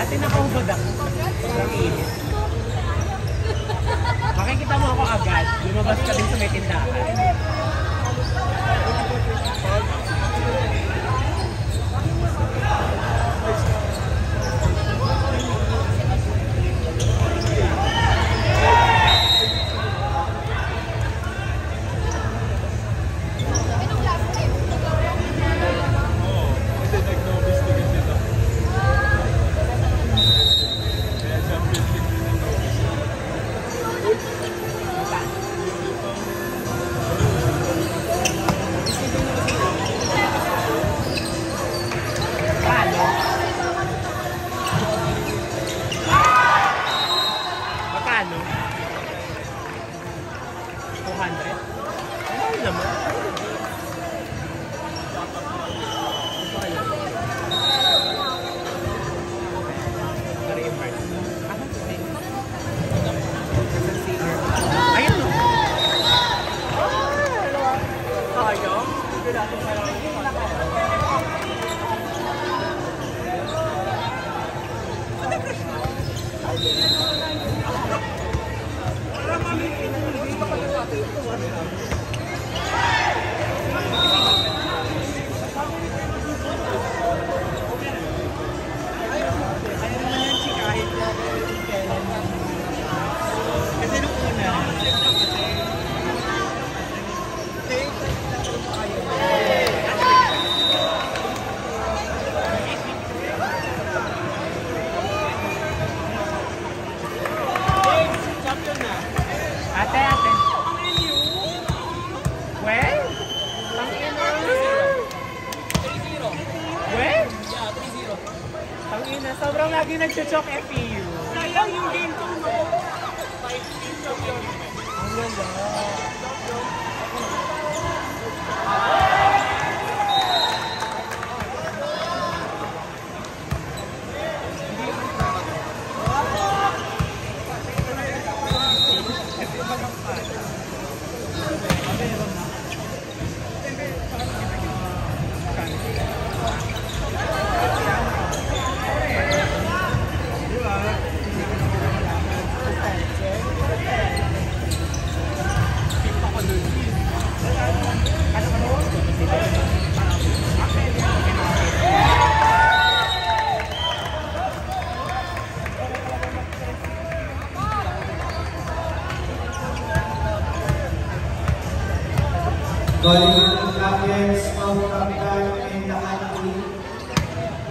Ate, nakaubod ako. Sobrang init. Makikita mo ako agad. Lumabas ka din sa may tindahan. Sobrang lagi nag-choke FEU. Sayang yung game 2 mo. 5-team champion. Ang ganda. Calling the captains of Kapitan and the country.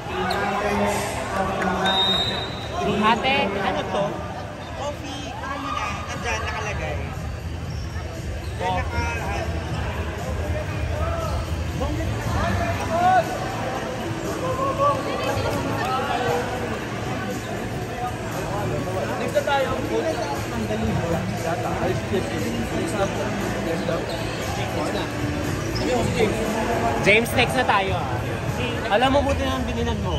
The captains of the country. Ate, ano to? Coffee, ano na, nandyan nakalagay. Next na tayo. James, next na tayo. Alam mo, buti na ang bininan mo.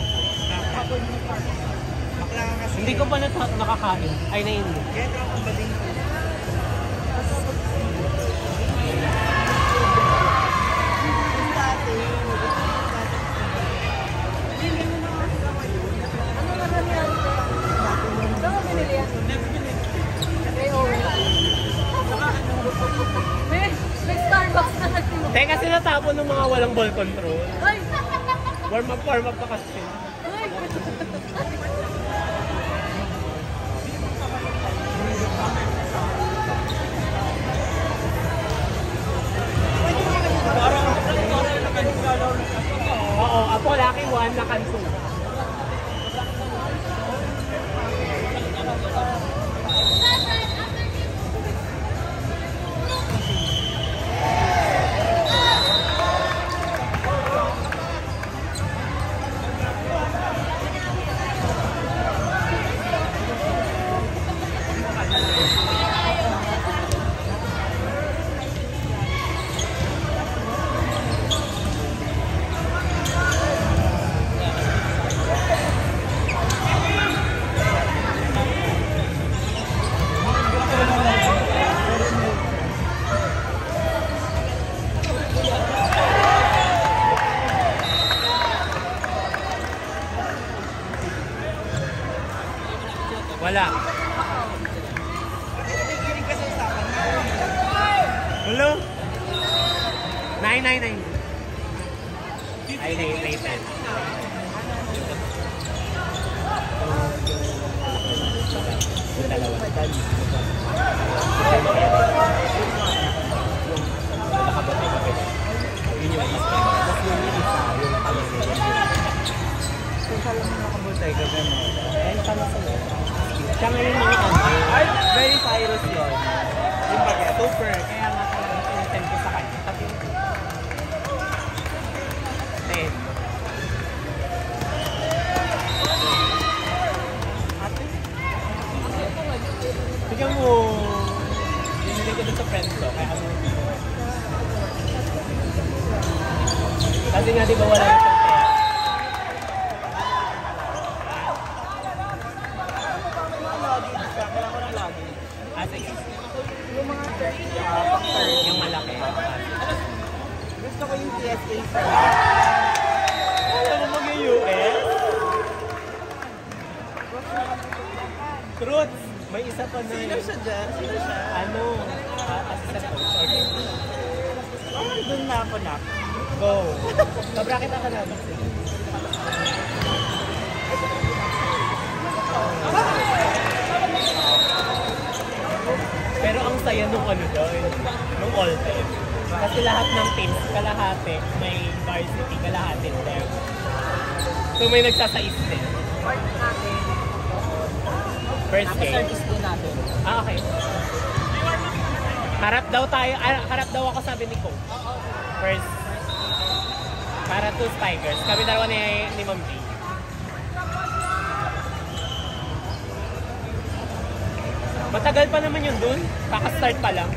Hindi ko pa nakakain. Ay, na hindi. Teka, kasi natapon ng mga walang ball control. Warm up pa kasi. Oo, Apo Laki 1 na kanso. Wala. Nakikinig ka sa usapan mo. Hello? 999. Ay, 910. Yung dalawa. Yun yung isa. Tapos yung isa, yung nakalagay. Kung saan lang nakabultay ka gano'n. Ayun pala sa'yo. Siya ngayon mga Ay, very Cyrus yun. Yung bagay, super. Kaya nga talagang pinatend ko sa kanya. Pati yung 10. Bigyan mo. Binili ko doon sa friend ko. Kaya ano. Kasi nga di ba wala yung pera. Kailangan ko ng lagi. Sige. Yung mga 30, Yung malaki. gusto ko yung TSA sa Ano mo yung US? Truth! May isa pa na Sino siya dyan? Sino siya? Ano? Assistant coach. Okay. Oh, doon na ako na. Go! Kabrakit ka na. Pero ang saya nung ano doon, nung all time. Kasi lahat ng teams, kalahati, may varsity, kalahati there. So may nagsasais din. First game. Service din natin. Okay. Harap daw tayo, harap daw ako sabi ni Coach. First. Para 2 Tigers. Kami dalawa ni Ma'am B. Matagal pa naman yun dun. Kaka-start pa lang.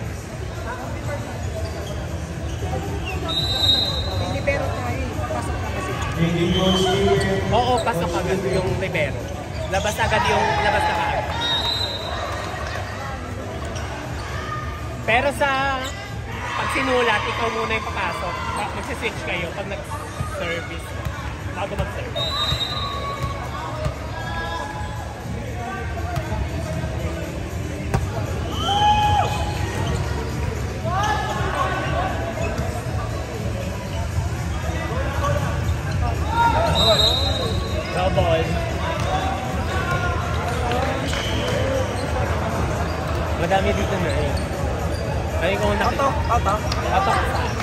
Hindi, pero tayo. Pasok na kasi. Oo, pasok agad yung Rivero. Labas agad yung labas na kaagad. Pero sa pag sinulat, ikaw muna yung papasok. Magsiswitch kayo pag nag-service bago mag-service. Double. Madami dito na eh. Ay, kung nakita. Auto. Auto ka saan?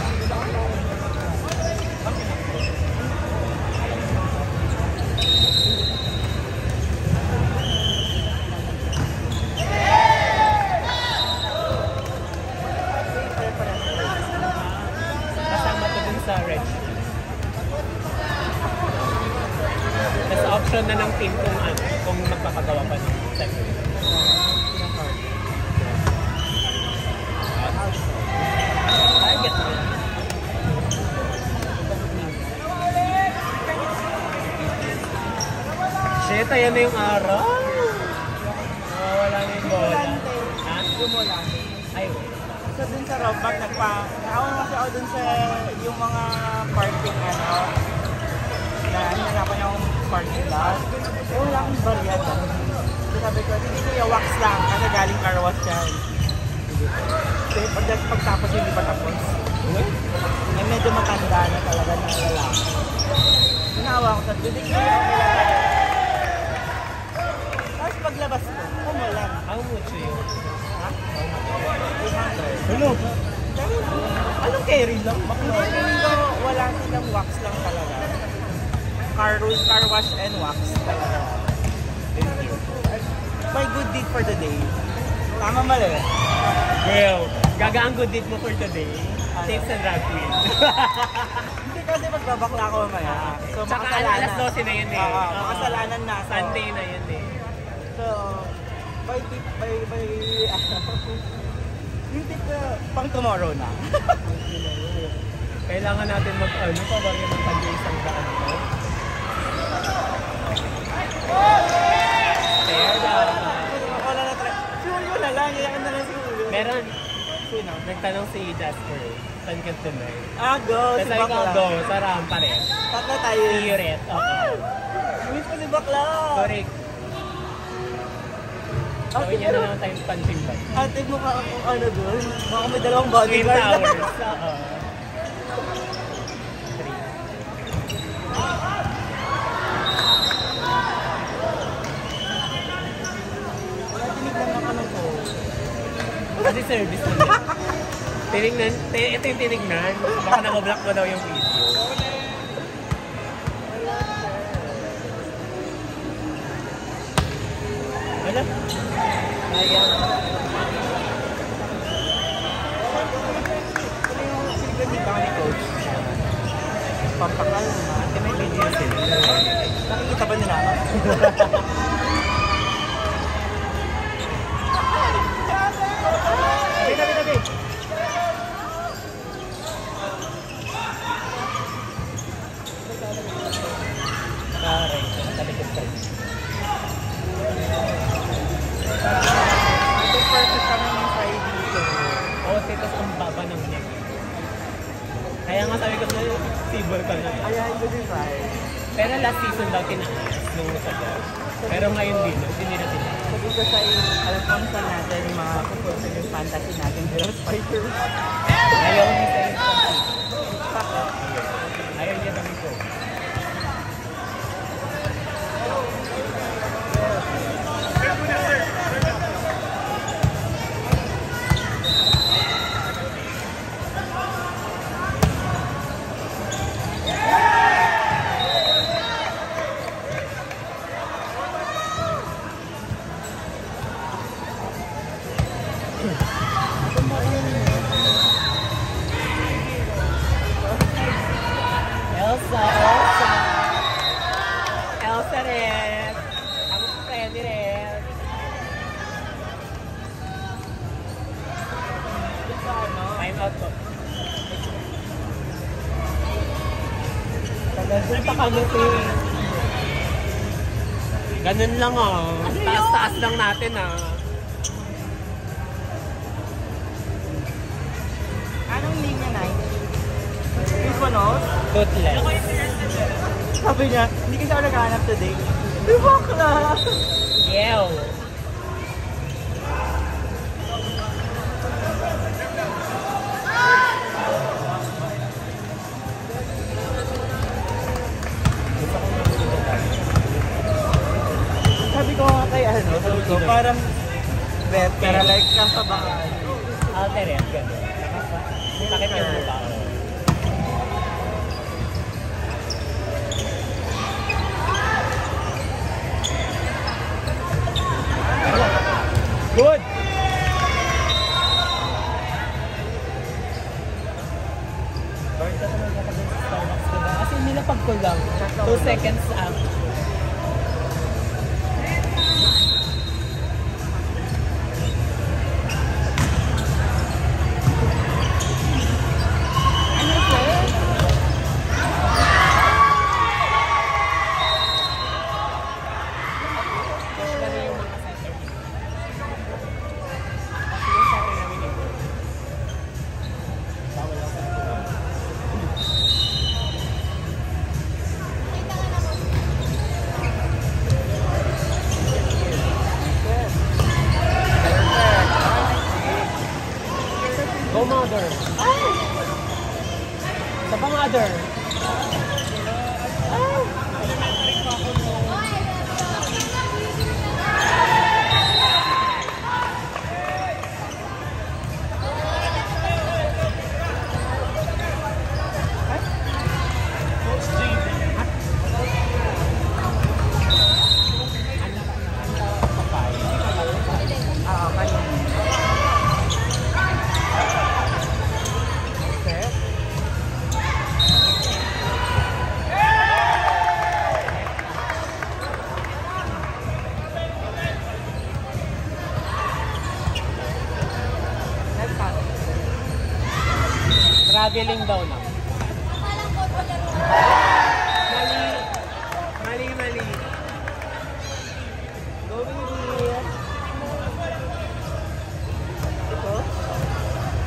Kasama to dun sa red. Nasa option na ng team kung magpapagawa pa ng second. Target mo. Shit, ayan na yung araw. Wala na yung bola. Ha? Gumulan. Ay, So dun sa Robac, naawa kasi ako dun sa yung mga parking na hinanapan yung parking lot. Eh, wala akong barya doon. So sabi ko, hindi kuya, wax lang kasi galing car wash yan. So pagtapos hindi pa tapos. Eh, medyo matanda na talaga ng lalaki. Hinawa ko sa bilig ko yung nilalagay. Tapos paglabas ko, umulan. how much yun? Ha? Hello? Anong carry lang? Feeling ko wala silang wax lang talaga. Car wash and wax talaga. My good deed for the day. Tama mali. Girl, gaga ang good deed mo for today. Tips and drag queen. Hindi kasi magbabakla ako mamaya. So Tsaka makasalanan. alas 12 na yun eh. Oo, makasalanan na. So, Sunday na yun eh. So, by yung tip na pang tomorrow na. Kailangan natin mag-ano pa ba rin ng pag-iisang daan ko? Fair down. Wala na try. Si Julio na lang. Iyakan na lang si Julio. Meron. Sino? Nagtanong si Jasper. Saan ka tonight? Go. Si Sabi ko, Bakla. go. Sa rampa rin. Tatlo tayo. Spirit. Okay. Miss ko si Bakla. Correct. Gawin niya na lang tayong punching bag. Ate mo ka kung ano doon. Baka may dalawang Twin bodyguard. Towers. Wala, tinignan ako ng ko. Kasi service na nila. Tinignan, ito yung tinignan. Baka nakablock mo daw yung video. Wala. Sayang. Ano yung pinignan ba ni Coach? Pampakal na. Kasi may video sila. Nakikita ba nila ako? Tabi. Nakaray. Talikod pa rin. Ito perfect kami ng side dito. Oo, titas ang baba ng neck. Kaya nga sabi ko sa'yo, table ka na. Kaya ito din side. Pero last season daw tinaas nung sa dog. Pero ngayon din, hindi nila tinaas. So dito sa alam ko saan natin makukulsa yung fantasy natin pero spider. Ayaw niya sa instance. Ayaw niya kami ko. Elsa rin. Ako si Freddy rin. Time out po. Tagal-punta kami ganun lang oh. Taas-taas lang natin ah. Anong linya na? Yung panos? Toothless. Sabi niya, hindi kasi ako naghahanap today. Di bakla! Yew. Sabi ko nga kay sabi ko, parang pero like kasabahan. Alter yan, gano'n. Sakit yung mukha ko. Good! Bakit ka naman nakagin sa Starbucks ko ba? Kasi nilapag ko lang. 2 seconds up. Go mother. Sa pa mother. Traveling daw lang. Mali. Going here. Ito?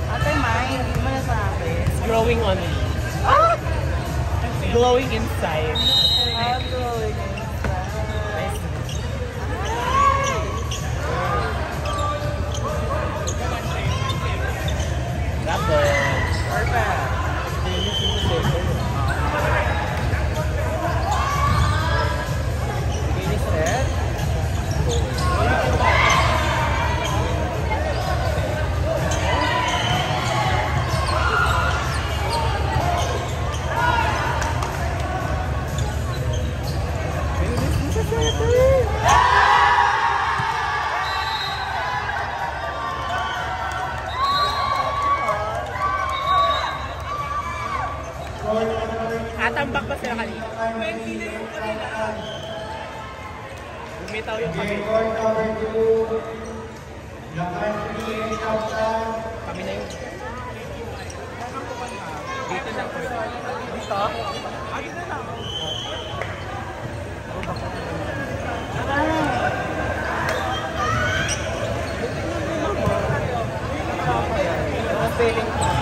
Ate Mai, hindi mo na sabi. It's growing on me. Ah! Glowing inside. Going inside. Atambak ba sila kanina? Bumitaw yung kami. Record number 2. The country and captain. Kami na yun. Dito lang po. Dito? Ah, dito lang. Feeling ko.